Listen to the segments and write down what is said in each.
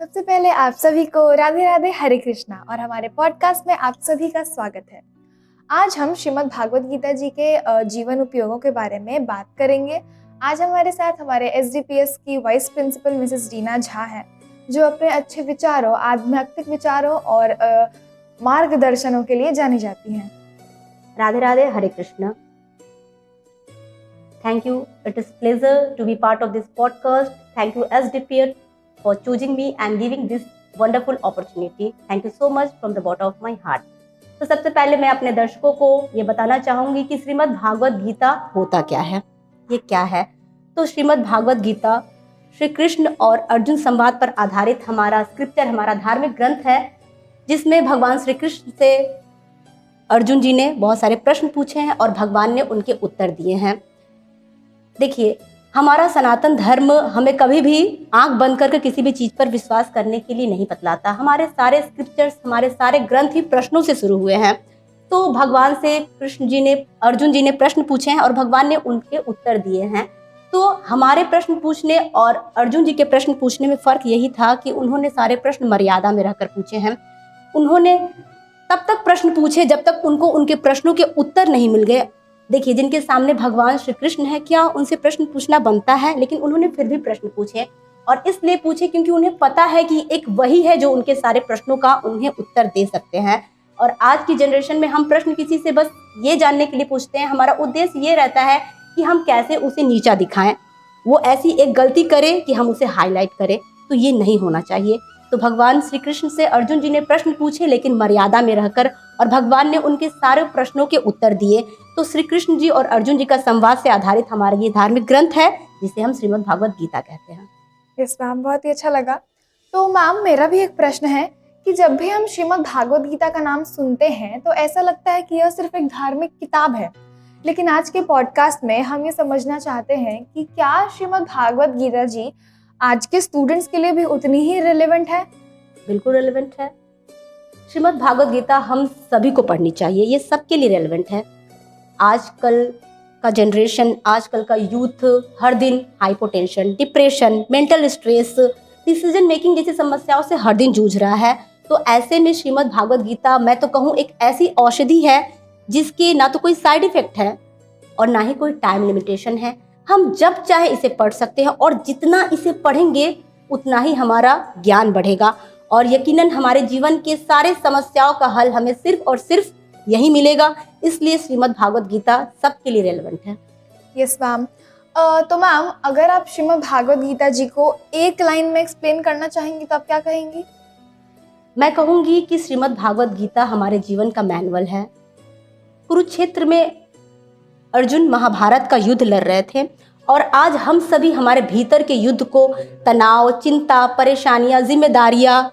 सबसे पहले आप सभी को राधे राधे हरे कृष्णा और हमारे पॉडकास्ट में आप सभी का स्वागत है। आज हम श्रीमद् भागवत गीता जी के जीवन उपयोगों के बारे में बात करेंगे। आज हमारे साथ हमारे एसडीपीएस की vice principal Mrs Reena Jha हैं, जो अपने अच्छे विचारों, आध्यात्मिक विचारों और मार्गदर्शनों के लिए जानी जाती हैं। राधे राधे हरे Krishna. Thank you. It is pleasure to be part of this podcast. Thank you SDPR for choosing me and giving this wonderful opportunity. Thank you so much from the bottom of my heart. तो सबसे पहले मैं अपने दर्शकों को ये बताना चाहूंगी कि श्रीमद् भागवत गीता होता क्या है, ये क्या है। तो श्रीमद् भागवत गीता श्री कृष्ण और अर्जुन संवाद पर आधारित हमारा स्क्रिप्चर, हमारा धार्मिक ग्रंथ है, जिसमें भगवान श्री कृष्ण से अर्जुन जी ने बहुत सारे प्रश्न पूछे हैं और भगवान ने उनके उत्तर दिए हैं। देखिए, हमारा सनातन धर्म हमें कभी भी आंख बंद करके किसी भी चीज़ पर विश्वास करने के लिए नहीं बतलाता। हमारे सारे स्क्रिप्चर्स, हमारे सारे ग्रंथ ही प्रश्नों से शुरू हुए हैं। तो भगवान से अर्जुन जी ने प्रश्न पूछे हैं और भगवान ने उनके उत्तर दिए हैं। तो हमारे प्रश्न पूछने और अर्जुन जी के प्रश्न पूछने में फ़र्क यही था कि उन्होंने सारे प्रश्न मर्यादा में रहकर पूछे हैं। उन्होंने तब तक प्रश्न पूछे जब तक उनको उनके प्रश्नों के उत्तर नहीं मिल गए। देखिए, जिनके सामने भगवान श्री कृष्ण है, क्या उनसे प्रश्न पूछना बनता है? लेकिन उन्होंने फिर भी प्रश्न पूछे, और इसलिए पूछे क्योंकि उन्हें पता है कि एक वही है जो उनके सारे प्रश्नों का उन्हें उत्तर दे सकते हैं। और आज की जनरेशन में हम प्रश्न किसी से बस ये जानने के लिए पूछते हैं, हमारा उद्देश्य ये रहता है कि हम कैसे उसे नीचा दिखाएं, वो ऐसी एक गलती करे कि हम उसे हाईलाइट करें। तो ये नहीं होना चाहिए। तो भगवान श्री कृष्ण से अर्जुन जी ने प्रश्न पूछे, लेकिन मर्यादा में रहकर, और भगवान ने उनके सारे प्रश्नों के उत्तर दिए। तो श्री कृष्ण जी और अर्जुन जी का संवाद से आधारित हमारा ये धार्मिक ग्रंथ है, जिसे हम श्रीमद् भागवत गीता कहते हैं। यस मैम, बहुत ही अच्छा लगा। तो मैम, मेरा भी एक प्रश्न है कि जब भी हम श्रीमद् भागवत गीता का नाम सुनते हैं तो ऐसा लगता है कि यह सिर्फ एक धार्मिक किताब है, लेकिन आज के पॉडकास्ट में हम ये समझना चाहते हैं कि क्या श्रीमद् भागवत गीता जी आज के स्टूडेंट्स के लिए भी उतनी ही रिलेवेंट है? बिल्कुल रिलेवेंट है। श्रीमद् भागवत गीता हम सभी को पढ़नी चाहिए, ये सबके लिए रेलेवेंट है। आजकल का जनरेशन, आजकल का यूथ हर दिन hypotension, depression, mental stress, decision making जैसी समस्याओं से हर दिन जूझ रहा है। तो ऐसे में श्रीमद् भागवत गीता, मैं तो कहूँ, एक ऐसी औषधि है जिसके ना तो कोई साइड इफेक्ट है और ना ही कोई टाइम लिमिटेशन है। हम जब चाहे इसे पढ़ सकते हैं, और जितना इसे पढ़ेंगे उतना ही हमारा ज्ञान बढ़ेगा, और यकीनन हमारे जीवन के सारे समस्याओं का हल हमें सिर्फ और सिर्फ यही मिलेगा। इसलिए श्रीमद् भागवत गीता सबके लिए रेलेवेंट है। Yes ma'am. तो मैम, अगर आप श्रीमद् भागवत गीता जी को एक लाइन में एक्सप्लेन करना चाहेंगी तो आप क्या कहेंगी? मैं कहूँगी कि श्रीमद् भागवत गीता हमारे जीवन का मैनुअल है। कुरुक्षेत्र में अर्जुन महाभारत का युद्ध लड़ रहे थे, और आज हम सभी हमारे भीतर के युद्ध को तनाव, चिंता, परेशानियां, जिम्मेदारियां,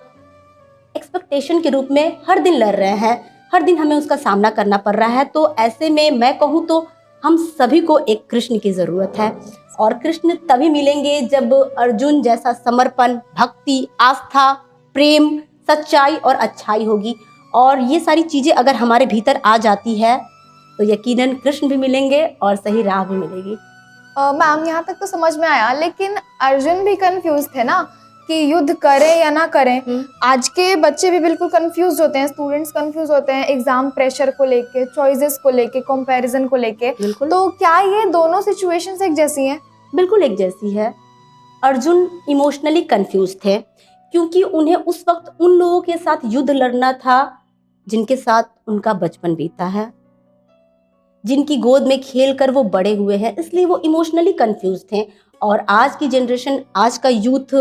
एक्सपेक्टेशन के रूप में हर दिन लड़ रहे हैं। हर दिन हमें उसका सामना करना पड़ रहा है। तो ऐसे में मैं कहूँ तो हम सभी को एक कृष्ण की ज़रूरत है, और कृष्ण तभी मिलेंगे जब अर्जुन जैसा समर्पण, भक्ति, आस्था, प्रेम, सच्चाई और अच्छाई होगी। और ये सारी चीज़ें अगर हमारे भीतर आ जाती है तो यकीनन कृष्ण भी मिलेंगे और सही राह भी मिलेगी। मैम, यहाँ तक तो समझ में आया, लेकिन अर्जुन भी कंफ्यूज थे ना कि युद्ध करें या ना करें। आज के बच्चे भी बिल्कुल कंफ्यूज होते हैं, स्टूडेंट्स कंफ्यूज होते हैं एग्जाम प्रेशर को लेके, चॉइसेस को लेके, कंपैरिजन को लेके। तो क्या ये दोनों सिचुएशंस एक जैसी हैं? बिल्कुल एक जैसी है। अर्जुन इमोशनली कंफ्यूज थे, क्योंकि उन्हें उस वक्त उन लोगों के साथ युद्ध लड़ना था जिनके साथ उनका बचपन बीता है, जिनकी गोद में खेल कर वो बड़े हुए हैं, इसलिए वो इमोशनली कंफ्यूज थे। और आज की जनरेशन, आज का यूथ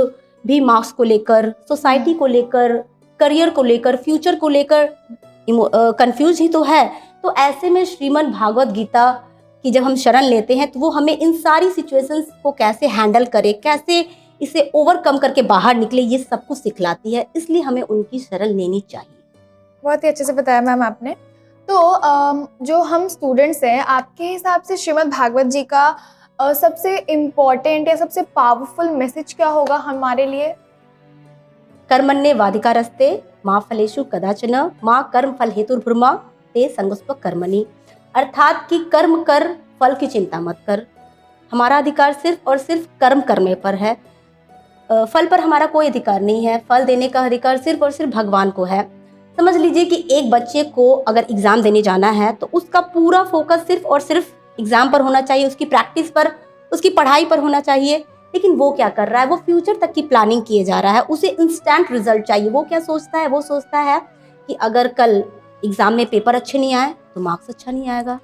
भी मार्क्स को लेकर, सोसाइटी को लेकर, करियर को लेकर, फ्यूचर को लेकर कंफ्यूज ही तो है। तो ऐसे में श्रीमद् भागवत गीता की जब हम शरण लेते हैं तो वो हमें इन सारी सिचुएशंस को कैसे हैंडल करें, कैसे इसे ओवरकम करके बाहर निकले, ये सब कुछ सिखलाती है। इसलिए हमें उनकी शरण लेनी चाहिए। बहुत ही अच्छे से बताया मैम आपने। तो जो हम स्टूडेंट्स हैं, आपके हिसाब से श्रीमद् भागवत जी का सबसे इम्पोर्टेंट या सबसे पावरफुल मैसेज क्या होगा हमारे लिए? कर्मण्येवाधिकारस्ते मा फलेषु कदाचन मा कर्म फल हेतुर्भुर्मा ते संगोष्ठ कर्मणि। अर्थात कि कर्म कर, फल की चिंता मत कर। हमारा अधिकार सिर्फ और सिर्फ कर्म करने पर है। फल पर हमारा कोई अधिकार नहीं है, फल देने का अधिकार सिर्फ और सिर्फ भगवान को है। समझ लीजिए कि एक बच्चे को अगर एग्ज़ाम देने जाना है तो उसका पूरा फोकस सिर्फ और सिर्फ एग्ज़ाम पर होना चाहिए, उसकी प्रैक्टिस पर, उसकी पढ़ाई पर होना चाहिए। लेकिन वो क्या कर रहा है, वो फ्यूचर तक की प्लानिंग किए जा रहा है, उसे इंस्टेंट रिजल्ट चाहिए। वो क्या सोचता है, वो सोचता है कि अगर कल एग्ज़ाम में पेपर अच्छे नहीं आए तो मार्क्स अच्छा नहीं आएगा,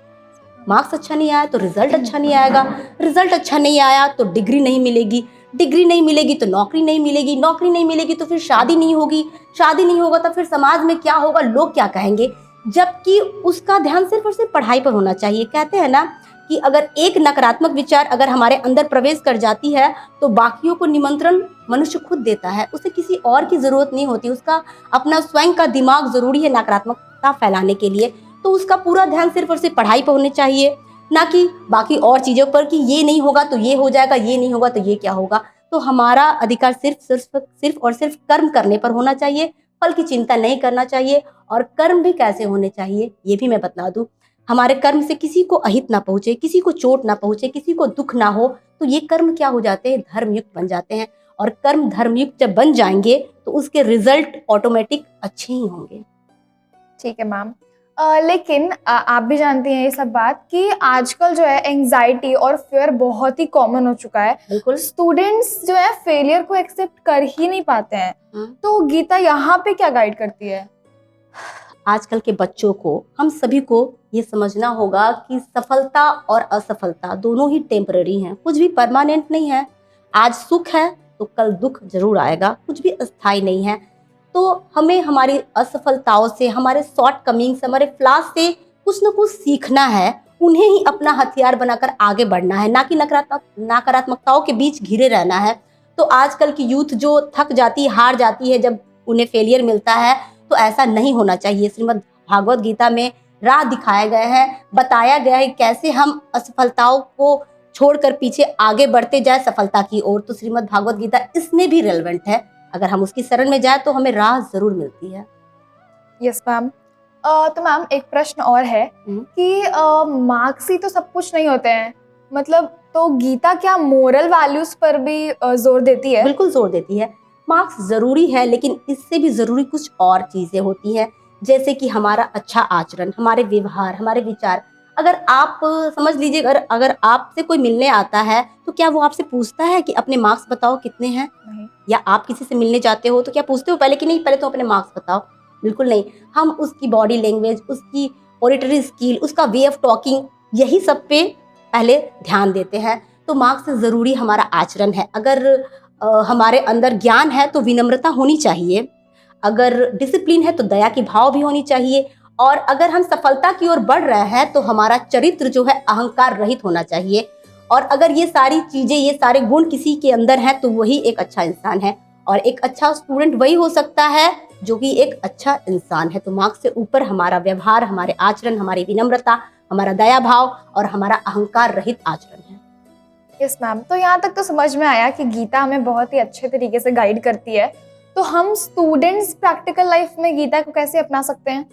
मार्क्स अच्छा नहीं आया तो रिजल्ट अच्छा नहीं आएगा, रिजल्ट अच्छा नहीं आया तो डिग्री नहीं मिलेगी, डिग्री नहीं मिलेगी तो नौकरी नहीं मिलेगी, नौकरी नहीं मिलेगी तो फिर शादी नहीं होगी, शादी नहीं होगा तो फिर समाज में क्या होगा, लोग क्या कहेंगे। जबकि उसका ध्यान सिर्फ और सिर्फ पढ़ाई पर होना चाहिए। कहते हैं ना कि अगर एक नकारात्मक विचार अगर हमारे अंदर प्रवेश कर जाती है तो बाकियों को निमंत्रण मनुष्य खुद देता है, उसे किसी और की जरूरत नहीं होती। उसका अपना स्वयं का दिमाग जरूरी है नकारात्मकता फैलाने के लिए। तो उसका पूरा ध्यान सिर्फ और सिर्फ पढ़ाई पर होने चाहिए, ना कि बाकी और चीज़ों पर कि ये नहीं होगा तो ये हो जाएगा, ये नहीं होगा तो ये क्या होगा। तो हमारा अधिकार सिर्फ और सिर्फ कर्म करने पर होना चाहिए, फल की चिंता नहीं करना चाहिए। और कर्म भी कैसे होने चाहिए ये भी मैं बता दूं। हमारे कर्म से किसी को अहित ना पहुंचे, किसी को चोट ना पहुंचे, किसी को दुख ना हो, तो ये कर्म क्या हो जाते हैं, धर्मयुक्त बन जाते हैं। और कर्म धर्मयुक्त जब बन जाएंगे तो उसके रिजल्ट ऑटोमेटिक अच्छे ही होंगे। ठीक है मैम। लेकिन आप भी जानती हैं ये सब बात कि आजकल जो है एंजाइटी और फियर बहुत ही कॉमन हो चुका है। बिल्कुल। स्टूडेंट्स जो है फेलियर को एक्सेप्ट कर ही नहीं पाते हैं। तो गीता यहाँ पे क्या गाइड करती है? आजकल के बच्चों को, हम सभी को ये समझना होगा कि सफलता और असफलता दोनों ही टेम्पररी हैं, कुछ भी परमानेंट नहीं है। आज सुख है तो कल दुख जरूर आएगा, कुछ भी अस्थायी नहीं है। तो हमें हमारी असफलताओं से, हमारे शॉर्टकमिंग्स, हमारे फ्लॉज से कुछ ना कुछ सीखना है, उन्हें ही अपना हथियार बनाकर आगे बढ़ना है, ना कि नकारात्मकताओं के बीच घिरे रहना है। तो आजकल की यूथ जो थक जाती है, हार जाती है जब उन्हें फेलियर मिलता है, तो ऐसा नहीं होना चाहिए। श्रीमद् भागवत गीता में राह दिखाया गया है, बताया गया है कैसे हम असफलताओं को छोड़कर पीछे आगे बढ़ते जाए सफलता की ओर। तो श्रीमद् भागवत गीता इसमें भी रेलेवेंट है। अगर हम उसकी शरण में जाए तो हमें राह जरूर मिलती है। Yes ma'am. तो मैम एक प्रश्न और है कि मार्क्स ही तो सब कुछ नहीं होते हैं, मतलब तो गीता क्या मोरल वैल्यूज पर भी जोर देती है? बिल्कुल जोर देती है। मार्क्स जरूरी है, लेकिन इससे भी जरूरी कुछ और चीजें होती हैं, जैसे कि हमारा अच्छा आचरण, हमारे व्यवहार, हमारे विचार। अगर आप समझ लीजिए, अगर आपसे कोई मिलने आता है तो क्या वो आपसे पूछता है कि अपने मार्क्स बताओ कितने हैं? नहीं। या आप किसी से मिलने जाते हो तो क्या पूछते हो पहले कि नहीं पहले तो अपने मार्क्स बताओ? बिल्कुल नहीं। हम उसकी बॉडी लैंग्वेज, उसकी ऑडिटरी स्किल, उसका वे ऑफ टॉकिंग, यही सब पे पहले ध्यान देते हैं। तो मार्क्स से ज़रूरी हमारा आचरण है। अगर हमारे अंदर ज्ञान है तो विनम्रता होनी चाहिए, अगर डिसिप्लिन है तो दया की भाव भी होनी चाहिए, और अगर हम सफलता की ओर बढ़ रहे हैं तो हमारा चरित्र जो है अहंकार रहित होना चाहिए। और अगर ये सारी चीज़ें, ये सारे गुण किसी के अंदर हैं तो वही एक अच्छा इंसान है। और एक अच्छा स्टूडेंट वही हो सकता है जो कि एक अच्छा इंसान है। तो मार्क्स से ऊपर हमारा व्यवहार, हमारे आचरण, हमारी विनम्रता, हमारा दया भाव और हमारा अहंकार रहित आचरण है। Yes ma'am. तो यहाँ तक तो समझ में आया कि गीता हमें बहुत ही अच्छे तरीके से गाइड करती है। तो हम स्टूडेंट्स प्रैक्टिकल लाइफ में गीता को कैसे अपना सकते हैं?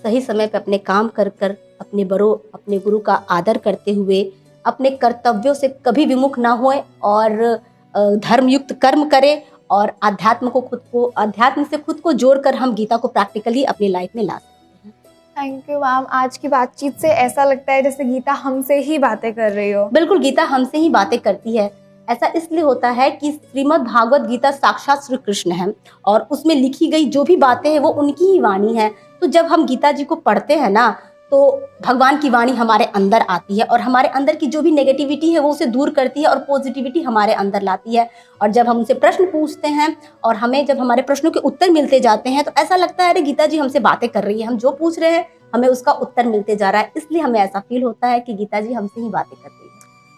सही समय पर अपने काम कर कर, अपने बड़ों, अपने गुरु का आदर करते हुए, अपने कर्तव्यों से कभी विमुख ना होए और धर्मयुक्त कर्म करें, और अध्यात्म से खुद को जोड़कर हम गीता को प्रैक्टिकली अपनी लाइफ में ला सकते हैं। Thank you ma'am. आज की बातचीत से ऐसा लगता है जैसे गीता हमसे ही बातें कर रही हो। बिल्कुल, गीता हमसे ही बातें करती है। ऐसा इसलिए होता है कि श्रीमद् भागवत गीता साक्षात श्री कृष्ण है, और उसमें लिखी गई जो भी बातें हैं वो उनकी ही वाणी है। तो जब हम गीता जी को पढ़ते हैं ना, तो भगवान की वाणी हमारे अंदर आती है, और हमारे अंदर की जो भी नेगेटिविटी है वो उसे दूर करती है और पॉजिटिविटी हमारे अंदर लाती है। और जब हम उनसे प्रश्न पूछते हैं और हमें जब हमारे प्रश्नों के उत्तर मिलते जाते हैं, तो ऐसा लगता है अरे गीता जी हमसे बातें कर रही है, हम जो पूछ रहे हैं हमें उसका उत्तर मिलते जा रहा है। इसलिए हमें ऐसा फील होता है कि गीता जी हमसे ही बातें कर रही है।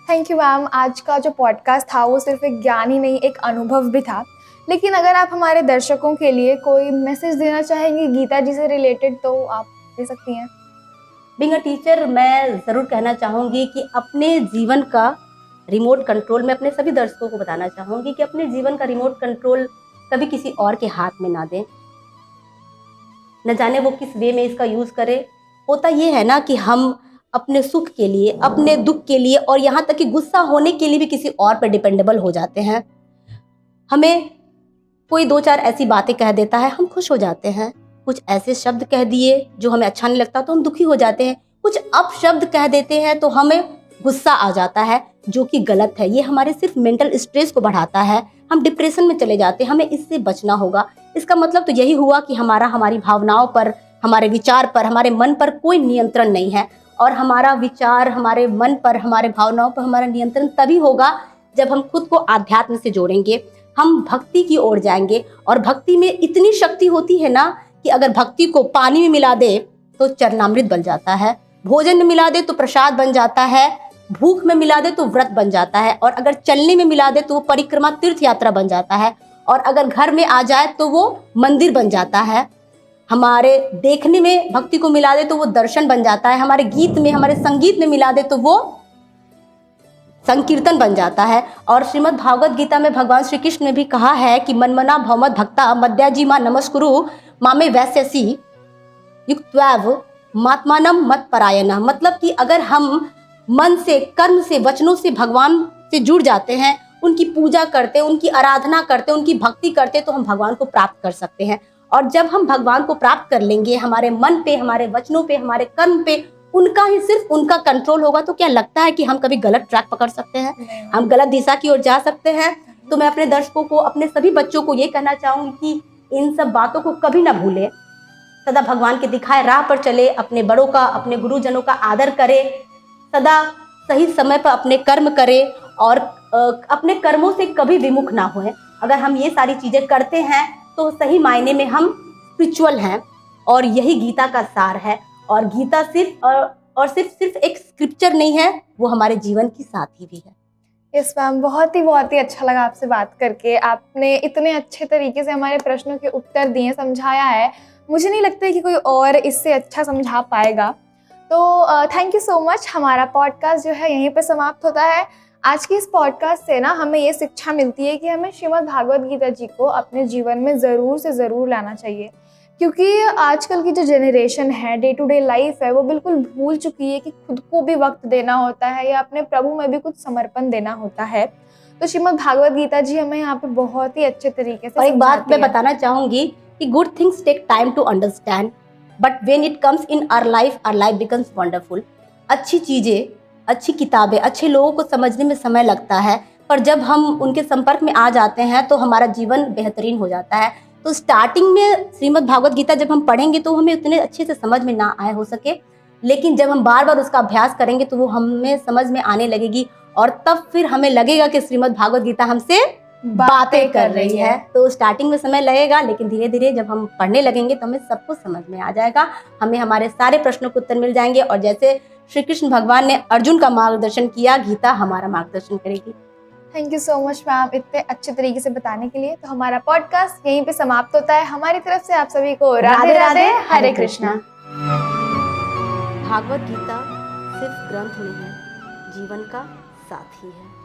Thank you ma'am. आज का जो पॉडकास्ट था वो सिर्फ एक ज्ञान ही नहीं, एक अनुभव भी था। लेकिन अगर आप हमारे दर्शकों के लिए कोई मैसेज देना चाहेंगी गीता जी से रिलेटेड तो आप दे सकती हैं। बीइंग अ टीचर, मैं ज़रूर कहना चाहूँगी कि अपने जीवन का रिमोट कंट्रोल, मैं अपने सभी दर्शकों को बताना चाहूँगी कि अपने जीवन का रिमोट कंट्रोल कभी किसी और के हाथ में ना दें। न जाने वो किस वे में इसका यूज़ करे। होता ये है ना कि हम अपने सुख के लिए, अपने दुख के लिए, और यहाँ तक कि गुस्सा होने के लिए भी किसी और पर डिपेंडेबल हो जाते हैं। हमें कोई 2-4 ऐसी बातें कह देता है, हम खुश हो जाते हैं। कुछ ऐसे शब्द कह दिए जो हमें अच्छा नहीं लगता तो हम दुखी हो जाते हैं। कुछ अपशब्द कह देते हैं तो हमें गुस्सा आ जाता है, जो कि गलत है। ये हमारे सिर्फ मेंटल स्ट्रेस को बढ़ाता है, हम डिप्रेशन में चले जाते हैं। हमें इससे बचना होगा। इसका मतलब तो यही हुआ कि हमारी भावनाओं पर, हमारे विचार पर, हमारे मन पर कोई नियंत्रण नहीं है। और हमारा विचार हमारे मन पर, हमारे भावनाओं पर हमारा नियंत्रण तभी होगा जब हम खुद को आध्यात्म से जोड़ेंगे, हम भक्ति की ओर जाएंगे। और भक्ति में इतनी शक्ति होती है ना कि अगर भक्ति को पानी में मिला दे तो चरणामृत बन जाता है, भोजन में मिला दे तो प्रसाद बन जाता है, भूख में मिला दे तो व्रत बन जाता है, और अगर चलने में मिला दे तो वो परिक्रमा तीर्थ यात्रा बन जाता है, और अगर घर में आ जाए तो वो मंदिर बन जाता है। हमारे देखने में भक्ति को मिला दे तो वो दर्शन बन जाता है, हमारे गीत में, हमारे संगीत में मिला दे तो वो संकीर्तन बन जाता है। और श्रीमद् भागवत गीता में भगवान श्री कृष्ण ने भी कहा है कि मनमना भवमद भक्ता मद्याजी मां नमस्कुरु मामे वैस्यसी युक्त्वैव मात्मानम मत परायणः। मतलब कि अगर हम मन से, कर्म से, वचनों से भगवान से जुड़ जाते हैं, उनकी पूजा करते, उनकी आराधना करते, उनकी भक्ति करते, तो हम भगवान को प्राप्त कर सकते हैं। और जब हम भगवान को प्राप्त कर लेंगे, हमारे मन पे, हमारे वचनों पे, हमारे कर्म पे उनका ही, सिर्फ उनका कंट्रोल होगा, तो क्या लगता है कि हम कभी गलत ट्रैक पकड़ सकते हैं? हम गलत दिशा की ओर जा सकते हैं? तो मैं अपने दर्शकों को, अपने सभी बच्चों को ये कहना चाहूंगी कि इन सब बातों को कभी ना भूलें, सदा भगवान के दिखाए राह पर चले, अपने बड़ों का, अपने गुरुजनों का आदर करें, सदा सही समय पर अपने कर्म करें और अपने कर्मों से कभी विमुख ना होएं। अगर हम ये सारी चीजें करते हैं तो सही मायने में हम स्पिरिचुअल हैं, और यही गीता का सार है। और गीता सिर्फ एक स्क्रिप्चर नहीं है, वो हमारे जीवन की साथी भी है। यस मैम, बहुत ही अच्छा लगा आपसे बात करके। आपने इतने अच्छे तरीके से हमारे प्रश्नों के उत्तर दिए, समझाया है। मुझे नहीं लगता है कि कोई और इससे अच्छा समझा पाएगा। तो थैंक यू सो मच। हमारा पॉडकास्ट जो है यहीं पे समाप्त होता है। आज की इस पॉडकास्ट से ना हमें ये शिक्षा मिलती है कि हमें श्रीमद् भागवत गीता जी को अपने जीवन में ज़रूर से ज़रूर लाना चाहिए, क्योंकि आजकल की जो जनरेशन है, डे टू डे लाइफ है, वो बिल्कुल भूल चुकी है कि खुद को भी वक्त देना होता है या अपने प्रभु में भी कुछ समर्पण देना होता है। तो श्रीमद् भागवत गीता जी हमें यहाँ पे बहुत ही अच्छे तरीके से और एक बात मैं समझाती है। बताना चाहूंगी कि good things take time to understand, but when it comes in our life becomes wonderful. अच्छी चीजें, अच्छी किताबें, अच्छे लोगों को समझने में समय लगता है, पर जब हम उनके संपर्क में आ जाते हैं तो हमारा जीवन बेहतरीन हो जाता है। तो स्टार्टिंग में श्रीमद् भागवत गीता जब हम पढ़ेंगे तो हमें उतने अच्छे से समझ में ना आए हो सके, लेकिन जब हम बार बार उसका अभ्यास करेंगे तो वो हमें समझ में आने लगेगी, और तब फिर हमें लगेगा कि श्रीमद् भागवत गीता हमसे बातें कर रही है। तो स्टार्टिंग में समय लगेगा, लेकिन धीरे धीरे जब हम पढ़ने लगेंगे तो हमें सब कुछ समझ में आ जाएगा, हमें हमारे सारे प्रश्नों के उत्तर मिल जाएंगे। और जैसे श्री कृष्ण भगवान ने अर्जुन का मार्गदर्शन किया, गीता हमारा मार्गदर्शन करेगी। Thank you so much ma'am, इतने अच्छे तरीके से बताने के लिए। तो हमारा पॉडकास्ट यहीं पे समाप्त होता है। हमारी तरफ से आप सभी को राधे राधे, हरे कृष्णा। भागवत गीता सिर्फ ग्रंथ नहीं है, जीवन का साथी है।